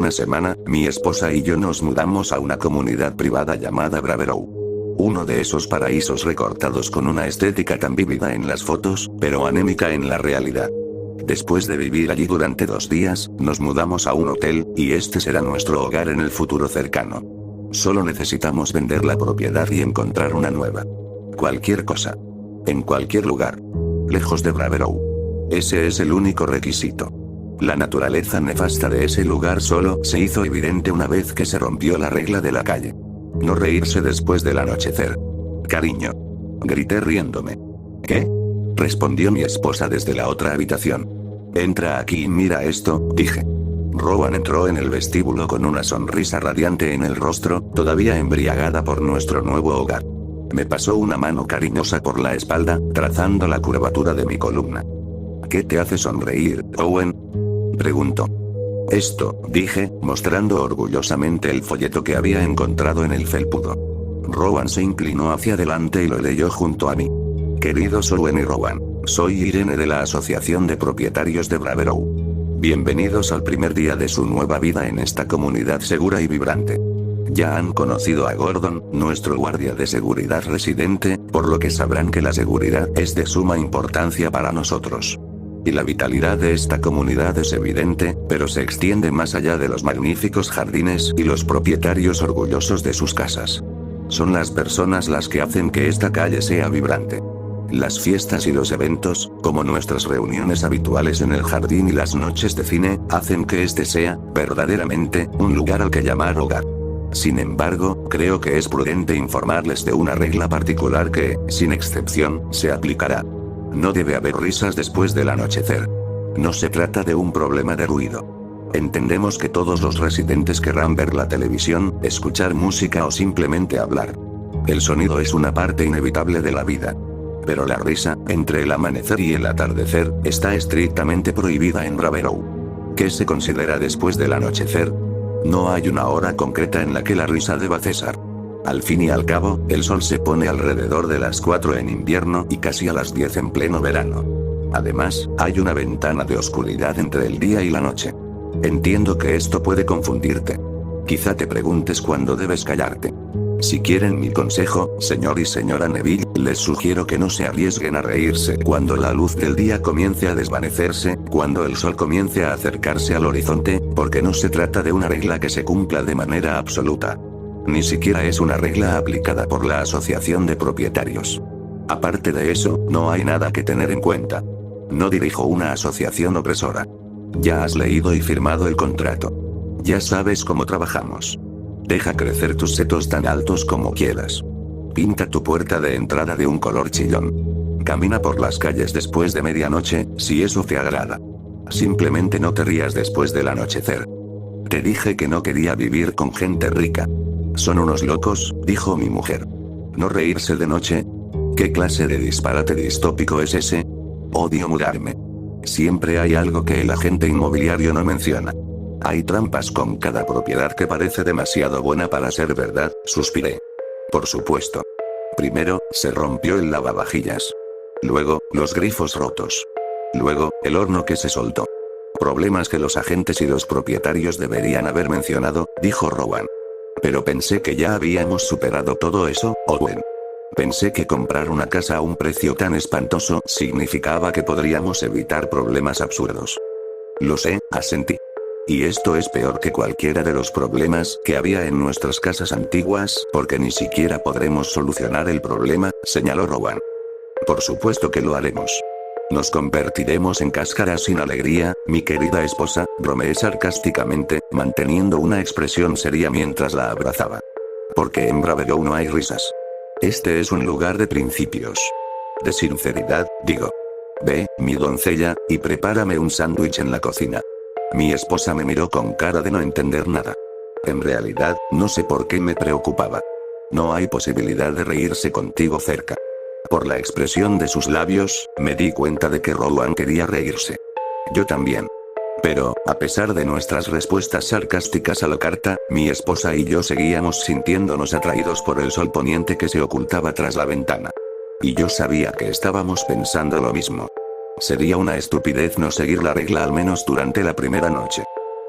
una semana, mi esposa y yo nos mudamos a una comunidad privada llamada Braverow. Uno de esos paraísos recortados con una estética tan vívida en las fotos, pero anémica en la realidad. Después de vivir allí durante 2 días, nos mudamos a un hotel, y este será nuestro hogar en el futuro cercano. Solo necesitamos vender la propiedad y encontrar una nueva. Cualquier cosa. En cualquier lugar. Lejos de Braverow. Ese es el único requisito. La naturaleza nefasta de ese lugar solo se hizo evidente una vez que se rompió la regla de la calle. No reírse después del anochecer. Cariño. Grité riéndome. ¿Qué? Respondió mi esposa desde la otra habitación. Entra aquí y mira esto, dije. Rowan entró en el vestíbulo con una sonrisa radiante en el rostro, todavía embriagada por nuestro nuevo hogar. Me pasó una mano cariñosa por la espalda, trazando la curvatura de mi columna. ¿Qué te hace sonreír, Owen? Preguntó. Esto, dije, mostrando orgullosamente el folleto que había encontrado en el felpudo. Rowan se inclinó hacia adelante y lo leyó junto a mí. Queridos Owen y Rowan, soy Irene de la Asociación de Propietarios de Braverow. Bienvenidos al primer día de su nueva vida en esta comunidad segura y vibrante. Ya han conocido a Gordon, nuestro guardia de seguridad residente, por lo que sabrán que la seguridad es de suma importancia para nosotros. Y la vitalidad de esta comunidad es evidente, pero se extiende más allá de los magníficos jardines y los propietarios orgullosos de sus casas. Son las personas las que hacen que esta calle sea vibrante. Las fiestas y los eventos, como nuestras reuniones habituales en el jardín y las noches de cine, hacen que este sea, verdaderamente, un lugar al que llamar hogar. Sin embargo, creo que es prudente informarles de una regla particular que, sin excepción, se aplicará. No debe haber risas después del anochecer. No se trata de un problema de ruido. Entendemos que todos los residentes querrán ver la televisión, escuchar música o simplemente hablar. El sonido es una parte inevitable de la vida. Pero la risa, entre el amanecer y el atardecer, está estrictamente prohibida en Braverow. ¿Qué se considera después del anochecer? No hay una hora concreta en la que la risa deba cesar. Al fin y al cabo, el sol se pone alrededor de las 4 en invierno y casi a las 10 en pleno verano. Además, hay una ventana de oscuridad entre el día y la noche. Entiendo que esto puede confundirte. Quizá te preguntes cuándo debes callarte. Si quieren mi consejo, señor y señora Neville, les sugiero que no se arriesguen a reírse cuando la luz del día comience a desvanecerse, cuando el sol comience a acercarse al horizonte, porque no se trata de una regla que se cumpla de manera absoluta. Ni siquiera es una regla aplicada por la Asociación de Propietarios. Aparte de eso, no hay nada que tener en cuenta. No dirijo una asociación opresora. Ya has leído y firmado el contrato. Ya sabes cómo trabajamos. Deja crecer tus setos tan altos como quieras. Pinta tu puerta de entrada de un color chillón. Camina por las calles después de medianoche, si eso te agrada. Simplemente no te rías después del anochecer. Te dije que no quería vivir con gente rica. Son unos locos, dijo mi mujer. ¿No reírse de noche? ¿Qué clase de disparate distópico es ese? Odio mudarme. Siempre hay algo que el agente inmobiliario no menciona. Hay trampas con cada propiedad que parece demasiado buena para ser verdad, suspiré. Por supuesto. Primero, se rompió el lavavajillas. Luego, los grifos rotos. Luego, el horno que se soltó. Problemas que los agentes y los propietarios deberían haber mencionado, dijo Rowan. Pero pensé que ya habíamos superado todo eso, Owen. Pensé que comprar una casa a un precio tan espantoso significaba que podríamos evitar problemas absurdos. Lo sé, asentí. Y esto es peor que cualquiera de los problemas que había en nuestras casas antiguas, porque ni siquiera podremos solucionar el problema, señaló Rowan. Por supuesto que lo haremos. Nos convertiremos en cáscaras sin alegría, mi querida esposa, bromeé sarcásticamente, manteniendo una expresión seria mientras la abrazaba. Porque en Braverow no hay risas. Este es un lugar de principios. De sinceridad, digo. Ve, mi doncella, y prepárame un sándwich en la cocina. Mi esposa me miró con cara de no entender nada. En realidad, no sé por qué me preocupaba. No hay posibilidad de reírse contigo cerca. Por la expresión de sus labios, me di cuenta de que Rowan quería reírse. Yo también. Pero, a pesar de nuestras respuestas sarcásticas a la carta, mi esposa y yo seguíamos sintiéndonos atraídos por el sol poniente que se ocultaba tras la ventana. Y yo sabía que estábamos pensando lo mismo. Sería una estupidez no seguir la regla al menos durante la primera noche.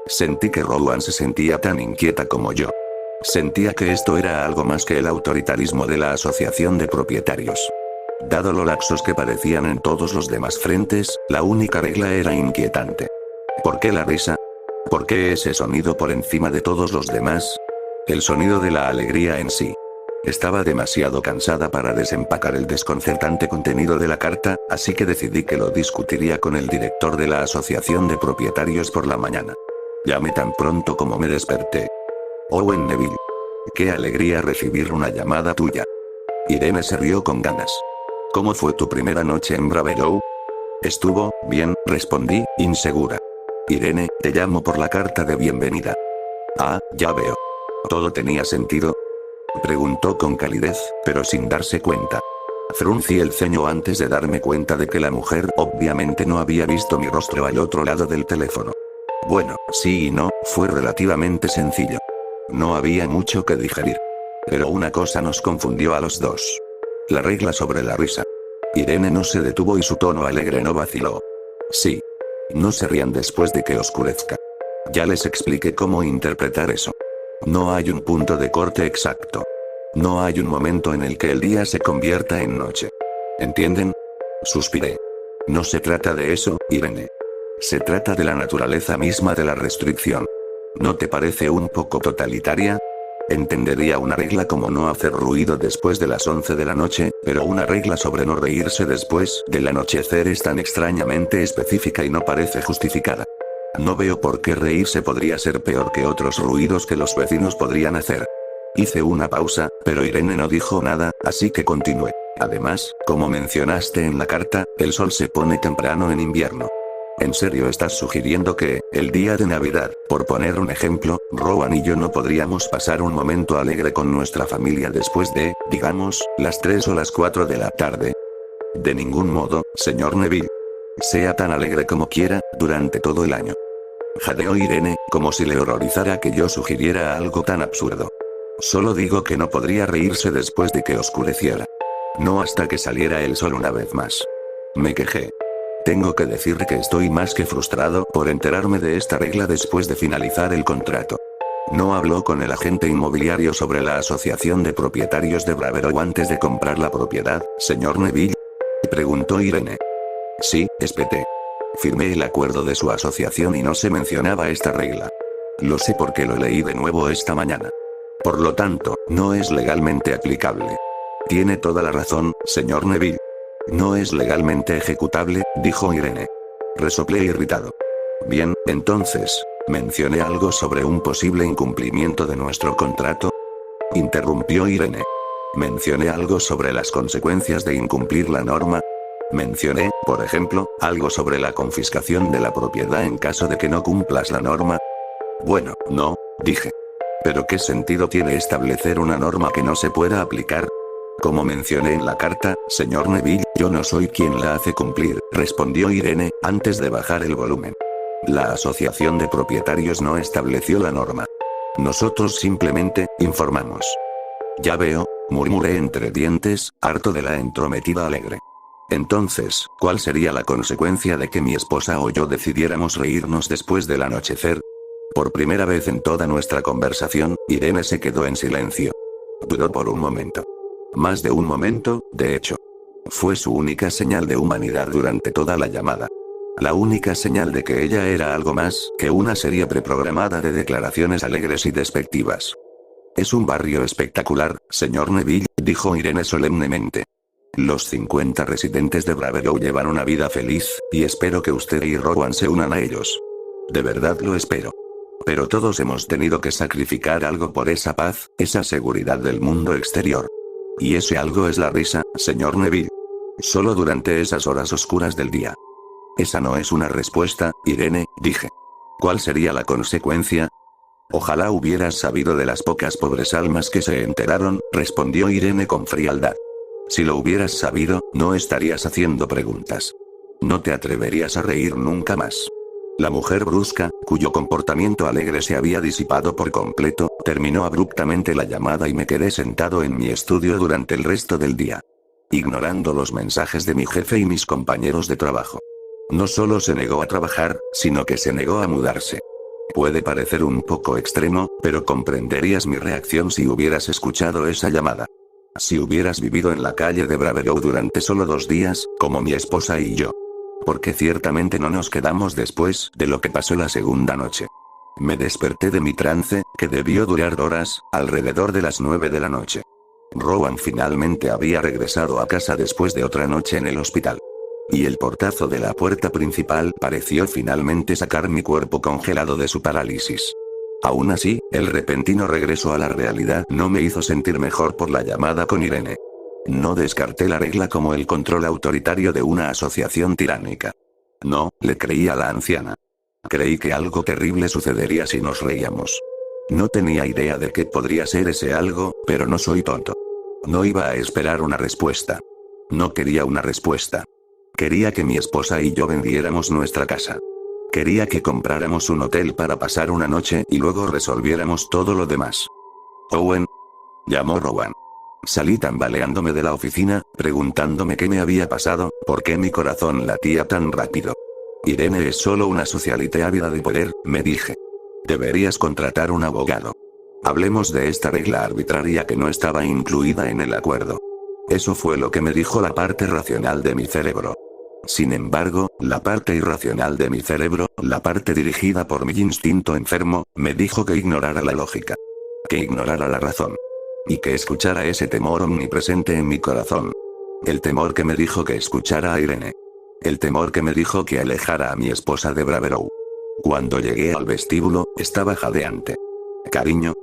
Sentí que Rowan se sentía tan inquieta como yo. Sentía que esto era algo más que el autoritarismo de la asociación de propietarios. Dado lo laxos que parecían en todos los demás frentes, la única regla era inquietante. ¿Por qué la risa? ¿Por qué ese sonido por encima de todos los demás? El sonido de la alegría en sí. Estaba demasiado cansada para desempacar el desconcertante contenido de la carta, así que decidí que lo discutiría con el director de la asociación de propietarios por la mañana. Llamé tan pronto como me desperté. Owen Neville. Qué alegría recibir una llamada tuya. Irene se rió con ganas. ¿Cómo fue tu primera noche en Bravero? Estuvo bien, respondí, insegura. Irene, te llamo por la carta de bienvenida. Ah, ya veo. ¿Todo tenía sentido? Preguntó con calidez, pero sin darse cuenta. Fruncí el ceño antes de darme cuenta de que la mujer obviamente no había visto mi rostro al otro lado del teléfono. Bueno, sí y no, fue relativamente sencillo. No había mucho que digerir. Pero una cosa nos confundió a los dos. La regla sobre la risa. Irene no se detuvo y su tono alegre no vaciló. Sí. No se rían después de que oscurezca. Ya les expliqué cómo interpretar eso. No hay un punto de corte exacto. No hay un momento en el que el día se convierta en noche. ¿Entienden? Suspiré. No se trata de eso, Irene. Se trata de la naturaleza misma de la restricción. ¿No te parece un poco totalitaria? Entendería una regla como no hacer ruido después de las 11 de la noche, pero una regla sobre no reírse después del anochecer es tan extrañamente específica y no parece justificada. No veo por qué reírse podría ser peor que otros ruidos que los vecinos podrían hacer. Hice una pausa, pero Irene no dijo nada, así que continué. Además, como mencionaste en la carta, el sol se pone temprano en invierno. ¿En serio estás sugiriendo que, el día de Navidad, por poner un ejemplo, Rowan y yo no podríamos pasar un momento alegre con nuestra familia después de, digamos, las 3 o las 4 de la tarde? De ningún modo, señor Neville. Sea tan alegre como quiera, durante todo el año. Jadeó Irene, como si le horrorizara que yo sugiriera algo tan absurdo. Solo digo que no podría reírse después de que oscureciera. No hasta que saliera el sol una vez más. Me quejé. Tengo que decir que estoy más que frustrado por enterarme de esta regla después de finalizar el contrato. ¿No habló con el agente inmobiliario sobre la asociación de propietarios de Bravero antes de comprar la propiedad, señor Neville? Preguntó Irene. Sí, espeté. Firmé el acuerdo de su asociación y no se mencionaba esta regla. Lo sé porque lo leí de nuevo esta mañana. Por lo tanto, no es legalmente aplicable. Tiene toda la razón, señor Neville. No es legalmente ejecutable, dijo Irene. Resoplé irritado. Bien, entonces, ¿mencioné algo sobre un posible incumplimiento de nuestro contrato? Interrumpió Irene. ¿Mencioné algo sobre las consecuencias de incumplir la norma? ¿Mencioné, por ejemplo, algo sobre la confiscación de la propiedad en caso de que no cumplas la norma? Bueno, no, dije. ¿Pero qué sentido tiene establecer una norma que no se pueda aplicar? Como mencioné en la carta, señor Neville, yo no soy quien la hace cumplir, respondió Irene, antes de bajar el volumen. La asociación de propietarios no estableció la norma. Nosotros simplemente, informamos. Ya veo, murmuré entre dientes, harto de la entrometida alegre. Entonces, ¿cuál sería la consecuencia de que mi esposa o yo decidiéramos reírnos después del anochecer? Por primera vez en toda nuestra conversación, Irene se quedó en silencio. Dudó por un momento. Más de un momento, de hecho. Fue su única señal de humanidad durante toda la llamada. La única señal de que ella era algo más que una serie preprogramada de declaraciones alegres y despectivas. Es un barrio espectacular, señor Neville, dijo Irene solemnemente. Los 50 residentes de Bravero llevan una vida feliz, y espero que usted y Rowan se unan a ellos. De verdad lo espero. Pero todos hemos tenido que sacrificar algo por esa paz, esa seguridad del mundo exterior. Y ese algo es la risa, señor Neville. Solo durante esas horas oscuras del día. Esa no es una respuesta, Irene, dije. ¿Cuál sería la consecuencia? Ojalá hubieras sabido de las pocas pobres almas que se enteraron, respondió Irene con frialdad. Si lo hubieras sabido, no estarías haciendo preguntas. No te atreverías a reír nunca más. La mujer brusca, cuyo comportamiento alegre se había disipado por completo, terminó abruptamente la llamada y me quedé sentado en mi estudio durante el resto del día. Ignorando los mensajes de mi jefe y mis compañeros de trabajo. No solo se negó a trabajar, sino que se negó a mudarse. Puede parecer un poco extremo, pero comprenderías mi reacción si hubieras escuchado esa llamada. Si hubieras vivido en la calle de Bravero durante solo 2 días, como mi esposa y yo. Porque ciertamente no nos quedamos después de lo que pasó la segunda noche. Me desperté de mi trance, que debió durar horas, alrededor de las 9 de la noche. Rowan finalmente había regresado a casa después de otra noche en el hospital. Y el portazo de la puerta principal pareció finalmente sacar mi cuerpo congelado de su parálisis. Aún así, el repentino regreso a la realidad no me hizo sentir mejor por la llamada con Irene. No descarté la regla como el control autoritario de una asociación tiránica. No, le creí a la anciana. Creí que algo terrible sucedería si nos reíamos. No tenía idea de qué podría ser ese algo, pero no soy tonto. No iba a esperar una respuesta. No quería una respuesta. Quería que mi esposa y yo vendiéramos nuestra casa. Quería que compráramos un hotel para pasar una noche y luego resolviéramos todo lo demás. Owen. Llamó Rowan. Salí tambaleándome de la oficina, preguntándome qué me había pasado, por qué mi corazón latía tan rápido. Irene es solo una socialite ávida de poder, me dije. Deberías contratar un abogado. Hablemos de esta regla arbitraria que no estaba incluida en el acuerdo. Eso fue lo que me dijo la parte racional de mi cerebro. Sin embargo, la parte irracional de mi cerebro, la parte dirigida por mi instinto enfermo, me dijo que ignorara la lógica. Que ignorara la razón. Y que escuchara ese temor omnipresente en mi corazón. El temor que me dijo que escuchara a Irene. El temor que me dijo que alejara a mi esposa de Bravero. Cuando llegué al vestíbulo, estaba jadeante. Cariño,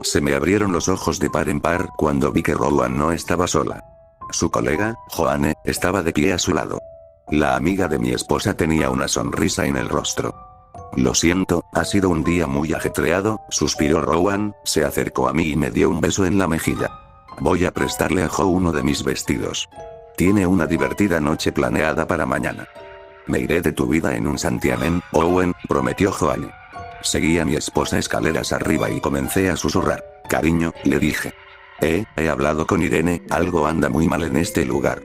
se me abrieron los ojos de par en par cuando vi que Rowan no estaba sola. Su colega, Joanne, estaba de pie a su lado. La amiga de mi esposa tenía una sonrisa en el rostro. Lo siento, ha sido un día muy ajetreado, suspiró Rowan, se acercó a mí y me dio un beso en la mejilla. Voy a prestarle a Jo uno de mis vestidos. Tiene una divertida noche planeada para mañana. Me iré de tu vida en un santiamén, Owen, prometió Joanne. Seguí a mi esposa escaleras arriba y comencé a susurrar. Cariño, le dije. He hablado con Irene, algo anda muy mal en este lugar.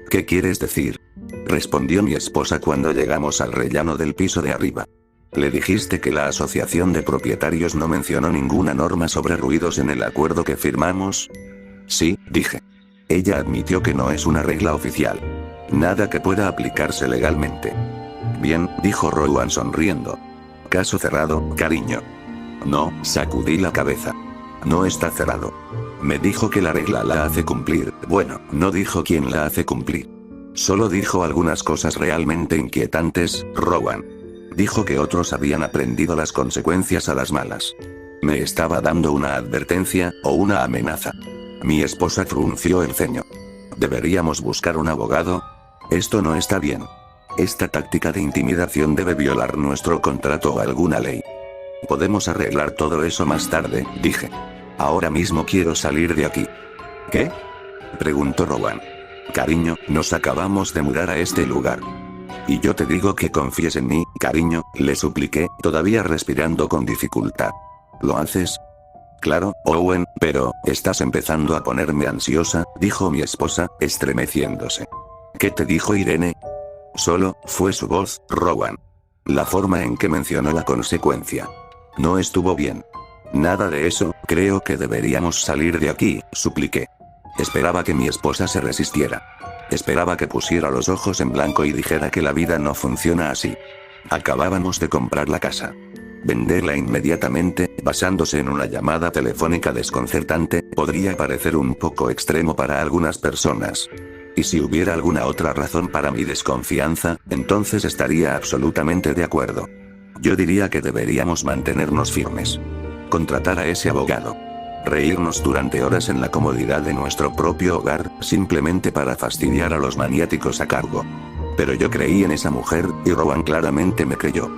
¿Qué quieres decir? Respondió mi esposa cuando llegamos al rellano del piso de arriba. ¿Le dijiste que la asociación de propietarios no mencionó ninguna norma sobre ruidos en el acuerdo que firmamos? Sí, dije. Ella admitió que no es una regla oficial. Nada que pueda aplicarse legalmente. Bien, dijo Rowan sonriendo. Caso cerrado, cariño. No, sacudí la cabeza. No está cerrado. Me dijo que la regla la hace cumplir, bueno, no dijo quién la hace cumplir. Solo dijo algunas cosas realmente inquietantes, Rowan. Dijo que otros habían aprendido las consecuencias a las malas. ¿Me estaba dando una advertencia, o una amenaza? Mi esposa frunció el ceño. ¿Deberíamos buscar un abogado? Esto no está bien. Esta táctica de intimidación debe violar nuestro contrato o alguna ley. Podemos arreglar todo eso más tarde, dije. Ahora mismo quiero salir de aquí. ¿Qué? Preguntó Rowan. Cariño, nos acabamos de mudar a este lugar. Y yo te digo que confíes en mí, cariño, le supliqué, todavía respirando con dificultad. ¿Lo haces? Claro, Owen, pero, estás empezando a ponerme ansiosa, dijo mi esposa, estremeciéndose. ¿Qué te dijo Irene? Solo, fue su voz, Rowan. La forma en que mencionó la consecuencia. No estuvo bien. Nada de eso, creo que deberíamos salir de aquí, supliqué. Esperaba que mi esposa se resistiera. Esperaba que pusiera los ojos en blanco y dijera que la vida no funciona así. Acabábamos de comprar la casa. Venderla inmediatamente, basándose en una llamada telefónica desconcertante, podría parecer un poco extremo para algunas personas. Y si hubiera alguna otra razón para mi desconfianza, entonces estaría absolutamente de acuerdo. Yo diría que deberíamos mantenernos firmes. Contratar a ese abogado. Reírnos durante horas en la comodidad de nuestro propio hogar, simplemente para fastidiar a los maniáticos a cargo. Pero yo creí en esa mujer, y Rowan claramente me creyó.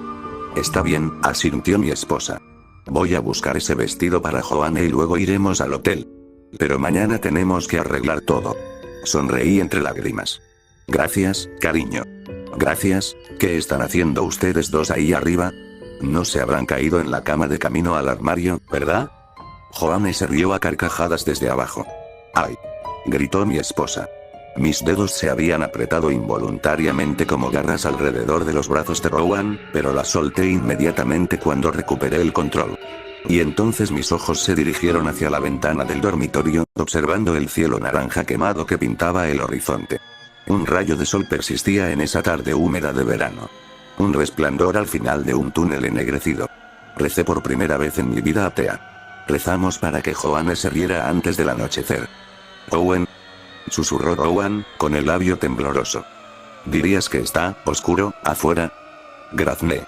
Está bien, asintió mi esposa. Voy a buscar ese vestido para Joanne y luego iremos al hotel. Pero mañana tenemos que arreglar todo. Sonreí entre lágrimas. Gracias, cariño. Gracias, ¿qué están haciendo ustedes dos ahí arriba? No se habrán caído en la cama de camino al armario, ¿verdad? Joanne se rió a carcajadas desde abajo. ¡Ay! Gritó mi esposa. Mis dedos se habían apretado involuntariamente como garras alrededor de los brazos de Rowan, pero las solté inmediatamente cuando recuperé el control. Y entonces mis ojos se dirigieron hacia la ventana del dormitorio, observando el cielo naranja quemado que pintaba el horizonte. Un rayo de sol persistía en esa tarde húmeda de verano. Un resplandor al final de un túnel ennegrecido. Recé por primera vez en mi vida atea. Rezamos para que Joanne se riera antes del anochecer. Owen, susurró Rowan, con el labio tembloroso. ¿Dirías que está oscuro afuera? Grazné.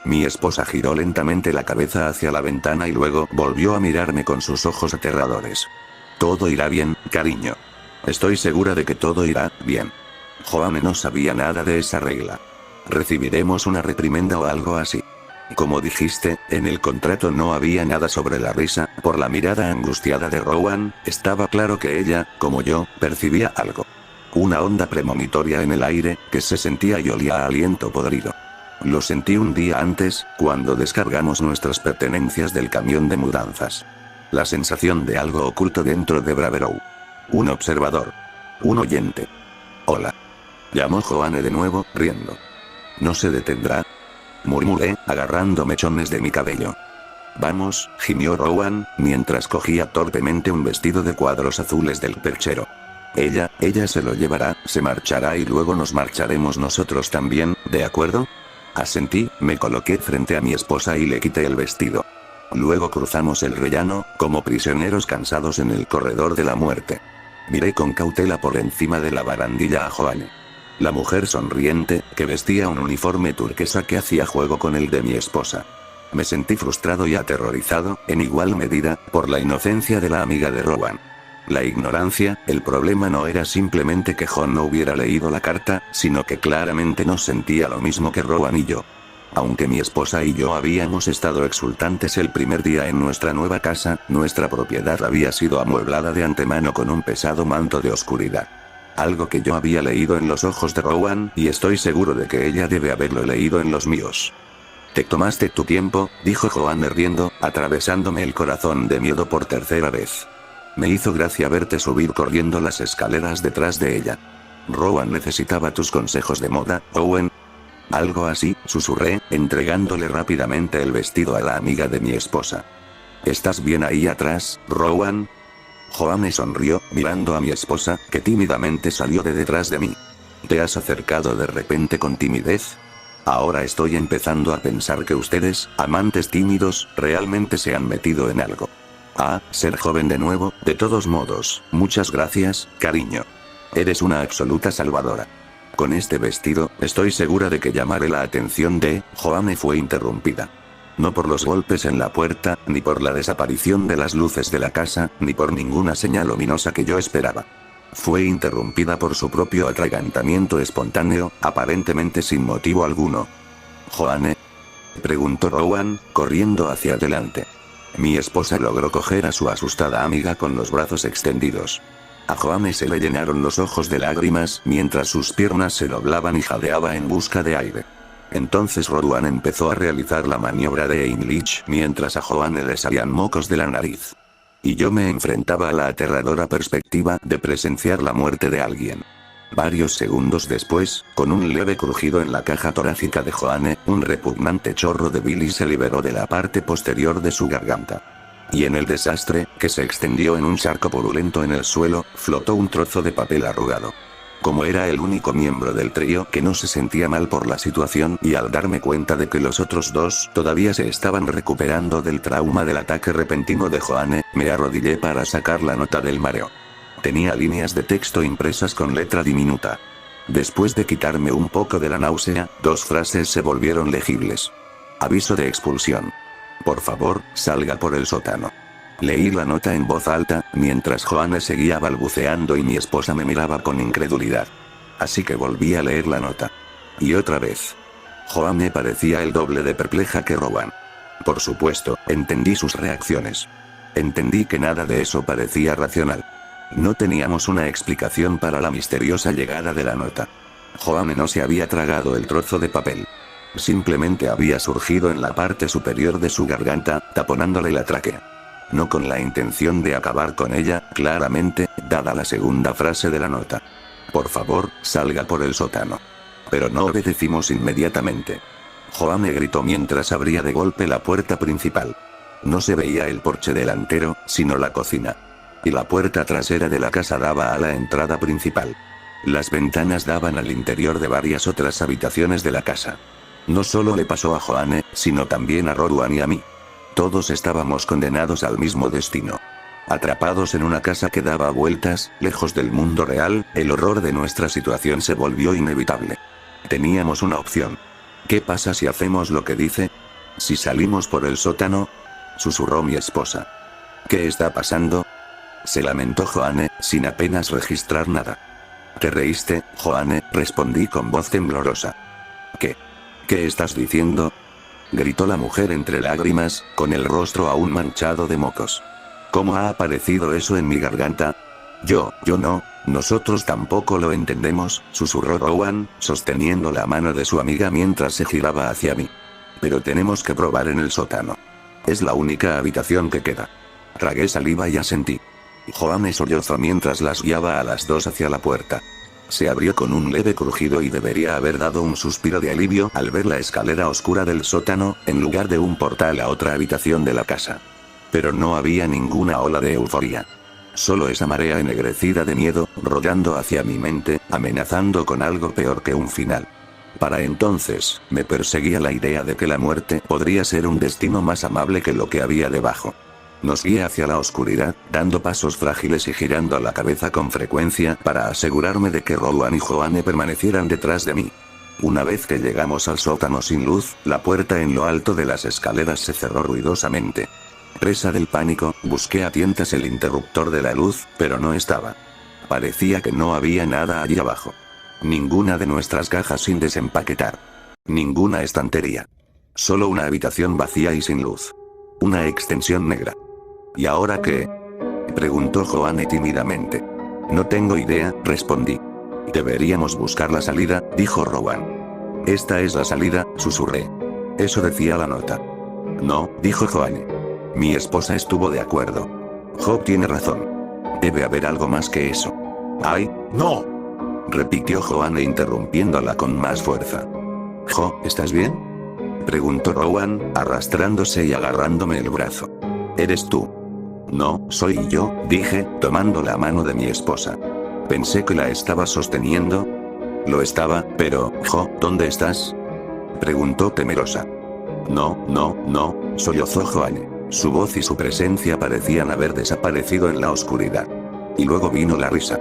Mi esposa giró lentamente la cabeza hacia la ventana y luego volvió a mirarme con sus ojos aterradores. Todo irá bien, cariño. Estoy segura de que todo irá bien. Joanne no sabía nada de esa regla. Recibiremos una reprimenda o algo así. Como dijiste, en el contrato no había nada sobre la risa. Por la mirada angustiada de Rowan, estaba claro que ella, como yo, percibía algo. Una onda premonitoria en el aire, que se sentía y olía a aliento podrido. Lo sentí un día antes, cuando descargamos nuestras pertenencias del camión de mudanzas. La sensación de algo oculto dentro de Bravero. Un observador. Un oyente. Hola. Llamó Joanne de nuevo, riendo. ¿No se detendrá? Murmuré, agarrando mechones de mi cabello. Vamos, gimió Rowan, mientras cogía torpemente un vestido de cuadros azules del perchero. Ella se lo llevará, se marchará y luego nos marcharemos nosotros también, ¿de acuerdo? Asentí, me coloqué frente a mi esposa y le quité el vestido. Luego cruzamos el rellano, como prisioneros cansados en el corredor de la muerte. Miré con cautela por encima de la barandilla a Joanne. La mujer sonriente, que vestía un uniforme turquesa que hacía juego con el de mi esposa. Me sentí frustrado y aterrorizado, en igual medida, por la inocencia de la amiga de Rowan. La ignorancia, el problema no era simplemente que John no hubiera leído la carta, sino que claramente no sentía lo mismo que Rowan y yo. Aunque mi esposa y yo habíamos estado exultantes el primer día en nuestra nueva casa, nuestra propiedad había sido amueblada de antemano con un pesado manto de oscuridad. Algo que yo había leído en los ojos de Rowan, y estoy seguro de que ella debe haberlo leído en los míos. Te tomaste tu tiempo, dijo Joanne riendo, atravesándome el corazón de miedo por tercera vez. Me hizo gracia verte subir corriendo las escaleras detrás de ella. Rowan necesitaba tus consejos de moda, Owen. Algo así, susurré, entregándole rápidamente el vestido a la amiga de mi esposa. ¿Estás bien ahí atrás, Rowan? Joanne sonrió, mirando a mi esposa, que tímidamente salió de detrás de mí. ¿Te has acercado de repente con timidez? Ahora estoy empezando a pensar que ustedes, amantes tímidos, realmente se han metido en algo. Ah, ser joven de nuevo, de todos modos, muchas gracias, cariño. Eres una absoluta salvadora. Con este vestido, estoy segura de que llamaré la atención de... Joanne fue interrumpida. No por los golpes en la puerta, ni por la desaparición de las luces de la casa, ni por ninguna señal ominosa que yo esperaba. Fue interrumpida por su propio atragantamiento espontáneo, aparentemente sin motivo alguno. ¿Joanne? Preguntó Rowan, corriendo hacia adelante. Mi esposa logró coger a su asustada amiga con los brazos extendidos. A Joanne se le llenaron los ojos de lágrimas, mientras sus piernas se doblaban y jadeaba en busca de aire. Entonces Rowan empezó a realizar la maniobra de Heimlich, mientras a Joanne le salían mocos de la nariz. Y yo me enfrentaba a la aterradora perspectiva de presenciar la muerte de alguien. Varios segundos después, con un leve crujido en la caja torácica de Joanne, un repugnante chorro de bilis se liberó de la parte posterior de su garganta. Y en el desastre, que se extendió en un charco purulento en el suelo, flotó un trozo de papel arrugado. Como era el único miembro del trío que no se sentía mal por la situación, y al darme cuenta de que los otros dos todavía se estaban recuperando del trauma del ataque repentino de Joanne, me arrodillé para sacar la nota del mareo. Tenía líneas de texto impresas con letra diminuta. Después de quitarme un poco de la náusea, 2 frases se volvieron legibles. Aviso de expulsión. Por favor, salga por el sótano. Leí la nota en voz alta, mientras Joanne seguía balbuceando y mi esposa me miraba con incredulidad. Así que volví a leer la nota. Y otra vez. Joanne parecía el doble de perpleja que Rowan. Por supuesto, entendí sus reacciones. Entendí que nada de eso parecía racional. No teníamos una explicación para la misteriosa llegada de la nota. Joanne no se había tragado el trozo de papel. Simplemente había surgido en la parte superior de su garganta, taponándole la tráquea. No con la intención de acabar con ella, claramente, dada la segunda frase de la nota. Por favor, salga por el sótano. Pero no obedecimos inmediatamente. Joanne gritó mientras abría de golpe la puerta principal. No se veía el porche delantero, sino la cocina. Y la puerta trasera de la casa daba a la entrada principal. Las ventanas daban al interior de varias otras habitaciones de la casa. No solo le pasó a Joanne, sino también a Rowan y a mí. Todos estábamos condenados al mismo destino. Atrapados en una casa que daba vueltas, lejos del mundo real, el horror de nuestra situación se volvió inevitable. Teníamos una opción. ¿Qué pasa si hacemos lo que dice? ¿Si salimos por el sótano? Susurró mi esposa. ¿Qué está pasando? Se lamentó Joanne, sin apenas registrar nada. ¿Te reíste, Joanne?, respondí con voz temblorosa. ¿Qué? ¿Qué estás diciendo? Gritó la mujer entre lágrimas, con el rostro aún manchado de mocos. ¿Cómo ha aparecido eso en mi garganta? Yo no, nosotros tampoco lo entendemos, susurró Rowan, sosteniendo la mano de su amiga mientras se giraba hacia mí. Pero tenemos que probar en el sótano. Es la única habitación que queda. Tragué saliva y asentí. Joanne sollozó mientras las guiaba a las dos hacia la puerta. Se abrió con un leve crujido y debería haber dado un suspiro de alivio al ver la escalera oscura del sótano, en lugar de un portal a otra habitación de la casa. Pero no había ninguna ola de euforia. Solo esa marea ennegrecida de miedo, rodando hacia mi mente, amenazando con algo peor que un final. Para entonces, me perseguía la idea de que la muerte podría ser un destino más amable que lo que había debajo. Nos guié hacia la oscuridad, dando pasos frágiles y girando la cabeza con frecuencia para asegurarme de que Rowan y Joanne permanecieran detrás de mí. Una vez que llegamos al sótano sin luz, la puerta en lo alto de las escaleras se cerró ruidosamente. Presa del pánico, busqué a tientas el interruptor de la luz, pero no estaba. Parecía que no había nada allí abajo. Ninguna de nuestras cajas sin desempaquetar. Ninguna estantería. Solo una habitación vacía y sin luz. Una extensión negra. ¿Y ahora qué?, preguntó Joanne tímidamente. No tengo idea, respondí. Deberíamos buscar la salida, dijo Rowan. Esta es la salida, susurré. Eso decía la nota. No, dijo Joanne. Mi esposa estuvo de acuerdo. Job tiene razón. Debe haber algo más que eso. ¡Ay, no!, repitió Joanne interrumpiéndola con más fuerza. Jo, ¿estás bien?, preguntó Rowan, arrastrándose y agarrándome el brazo. ¿Eres tú? No, soy yo, dije, tomando la mano de mi esposa. Pensé que la estaba sosteniendo. Lo estaba, pero, Jo, ¿dónde estás?, preguntó temerosa. No, sollozó Joanne. Su voz y su presencia parecían haber desaparecido en la oscuridad. Y luego vino la risa.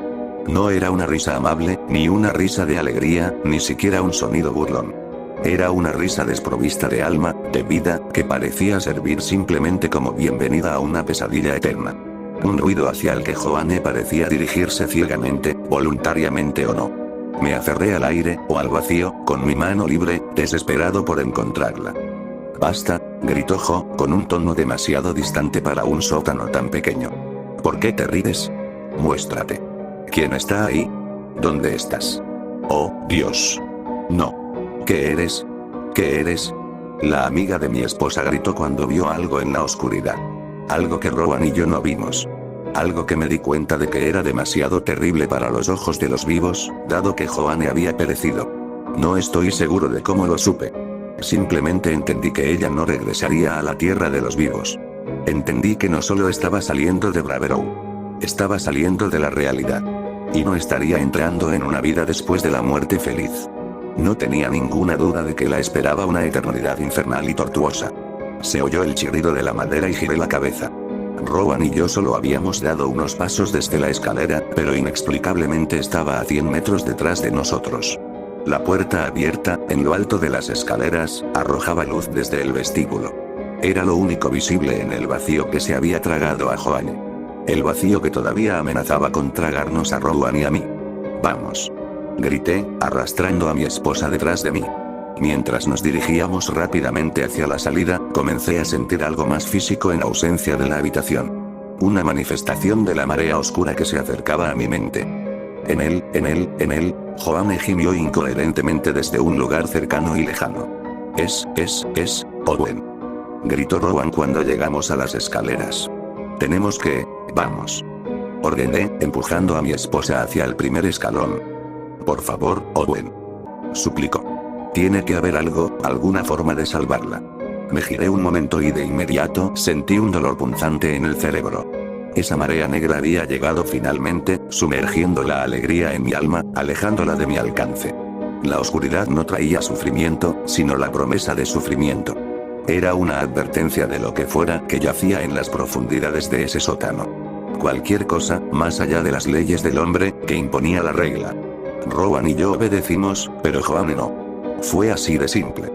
No era una risa amable, ni una risa de alegría, ni siquiera un sonido burlón. Era una risa desprovista de alma, de vida, que parecía servir simplemente como bienvenida a una pesadilla eterna. Un ruido hacia el que Joanne parecía dirigirse ciegamente, voluntariamente o no. Me aferré al aire, o al vacío, con mi mano libre, desesperado por encontrarla. Basta, gritó Jo, con un tono demasiado distante para un sótano tan pequeño. ¿Por qué te ríes? Muéstrate. ¿Quién está ahí? ¿Dónde estás? Oh, Dios. No. ¿Qué eres? ¿Qué eres? La amiga de mi esposa gritó cuando vio algo en la oscuridad. Algo que Rowan y yo no vimos. Algo que me di cuenta de que era demasiado terrible para los ojos de los vivos, dado que Joanne había perecido. No estoy seguro de cómo lo supe. Simplemente entendí que ella no regresaría a la tierra de los vivos. Entendí que no solo estaba saliendo de Braverow. Estaba saliendo de la realidad. Y no estaría entrando en una vida después de la muerte feliz. No tenía ninguna duda de que la esperaba una eternidad infernal y tortuosa. Se oyó el chirrido de la madera y giré la cabeza. Rowan y yo solo habíamos dado unos pasos desde la escalera, pero inexplicablemente estaba a 100 metros detrás de nosotros. La puerta abierta, en lo alto de las escaleras, arrojaba luz desde el vestíbulo. Era lo único visible en el vacío que se había tragado a Joanne. El vacío que todavía amenazaba con tragarnos a Rowan y a mí. Vamos. Grité, arrastrando a mi esposa detrás de mí. Mientras nos dirigíamos rápidamente hacia la salida, comencé a sentir algo más físico en ausencia de la habitación. Una manifestación de la marea oscura que se acercaba a mi mente. En él, Joanne gimió incoherentemente desde un lugar cercano y lejano. Owen. Gritó Rowan cuando llegamos a las escaleras. Tenemos que, vamos. ordené, empujando a mi esposa hacia el primer escalón. Por favor, Owen. Suplicó. Tiene que haber algo, alguna forma de salvarla. Me giré un momento y de inmediato sentí un dolor punzante en el cerebro. Esa marea negra había llegado finalmente, sumergiendo la alegría en mi alma, alejándola de mi alcance. La oscuridad no traía sufrimiento, sino la promesa de sufrimiento. Era una advertencia de lo que fuera que yacía en las profundidades de ese sótano. Cualquier cosa, más allá de las leyes del hombre, que imponía la regla. Rowan y yo obedecimos, pero Joanne no. Fue así de simple.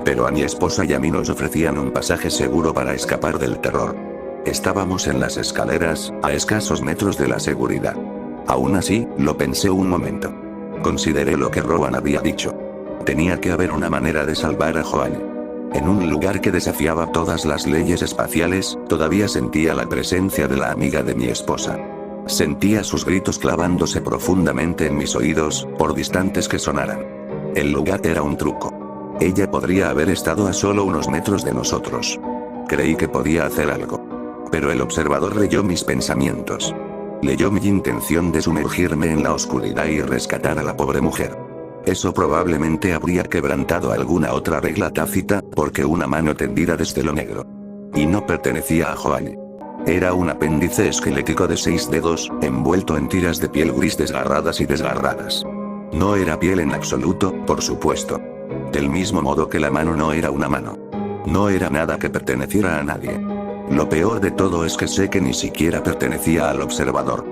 Pero a mi esposa y a mí nos ofrecían un pasaje seguro para escapar del terror. Estábamos en las escaleras, a escasos metros de la seguridad. Aún así, lo pensé un momento. Consideré lo que Rowan había dicho. Tenía que haber una manera de salvar a Joanne. En un lugar que desafiaba todas las leyes espaciales, todavía sentía la presencia de la amiga de mi esposa. Sentía sus gritos clavándose profundamente en mis oídos, por distantes que sonaran. El lugar era un truco. Ella podría haber estado a solo unos metros de nosotros. Creí que podía hacer algo. Pero el observador leyó mis pensamientos. Leyó mi intención de sumergirme en la oscuridad y rescatar a la pobre mujer. Eso probablemente habría quebrantado alguna otra regla tácita, porque una mano tendida desde lo negro. Y no pertenecía a Joanne. Era un apéndice esquelético de 6 dedos, envuelto en tiras de piel gris desgarradas y desgarradas. No era piel en absoluto, por supuesto. Del mismo modo que la mano no era una mano. No era nada que perteneciera a nadie. Lo peor de todo es que sé que ni siquiera pertenecía al observador.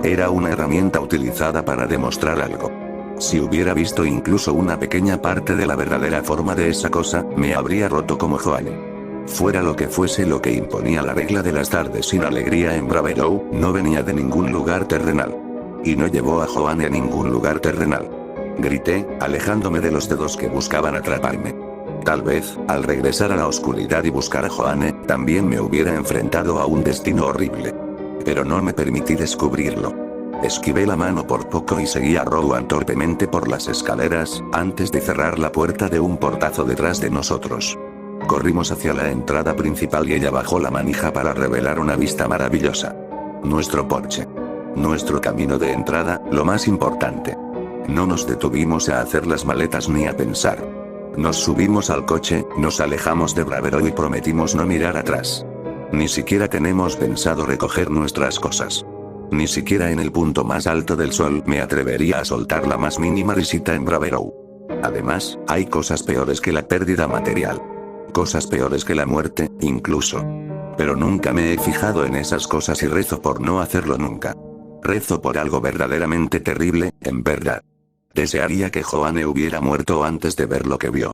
Era una herramienta utilizada para demostrar algo. Si hubiera visto incluso una pequeña parte de la verdadera forma de esa cosa, me habría roto como Joanne. Fuera lo que fuese lo que imponía la regla de las tardes sin alegría en Bravero, no venía de ningún lugar terrenal. Y no llevó a Joanne a ningún lugar terrenal. Grité, alejándome de los dedos que buscaban atraparme. Tal vez, al regresar a la oscuridad y buscar a Joanne, también me hubiera enfrentado a un destino horrible. Pero no me permití descubrirlo. Esquivé la mano por poco y seguí a Rowan torpemente por las escaleras, antes de cerrar la puerta de un portazo detrás de nosotros. Corrimos hacia la entrada principal y ella bajó la manija para revelar una vista maravillosa. Nuestro porche. Nuestro camino de entrada, lo más importante. No nos detuvimos a hacer las maletas ni a pensar. Nos subimos al coche, nos alejamos de Bravero y prometimos no mirar atrás. Ni siquiera tenemos pensado recoger nuestras cosas. Ni siquiera en el punto más alto del sol me atrevería a soltar la más mínima risita en Bravero. Además, hay cosas peores que la pérdida material. Cosas peores que la muerte, incluso. Pero nunca me he fijado en esas cosas y rezo por no hacerlo nunca. Rezo por algo verdaderamente terrible, en verdad. Desearía que Joanne hubiera muerto antes de ver lo que vio.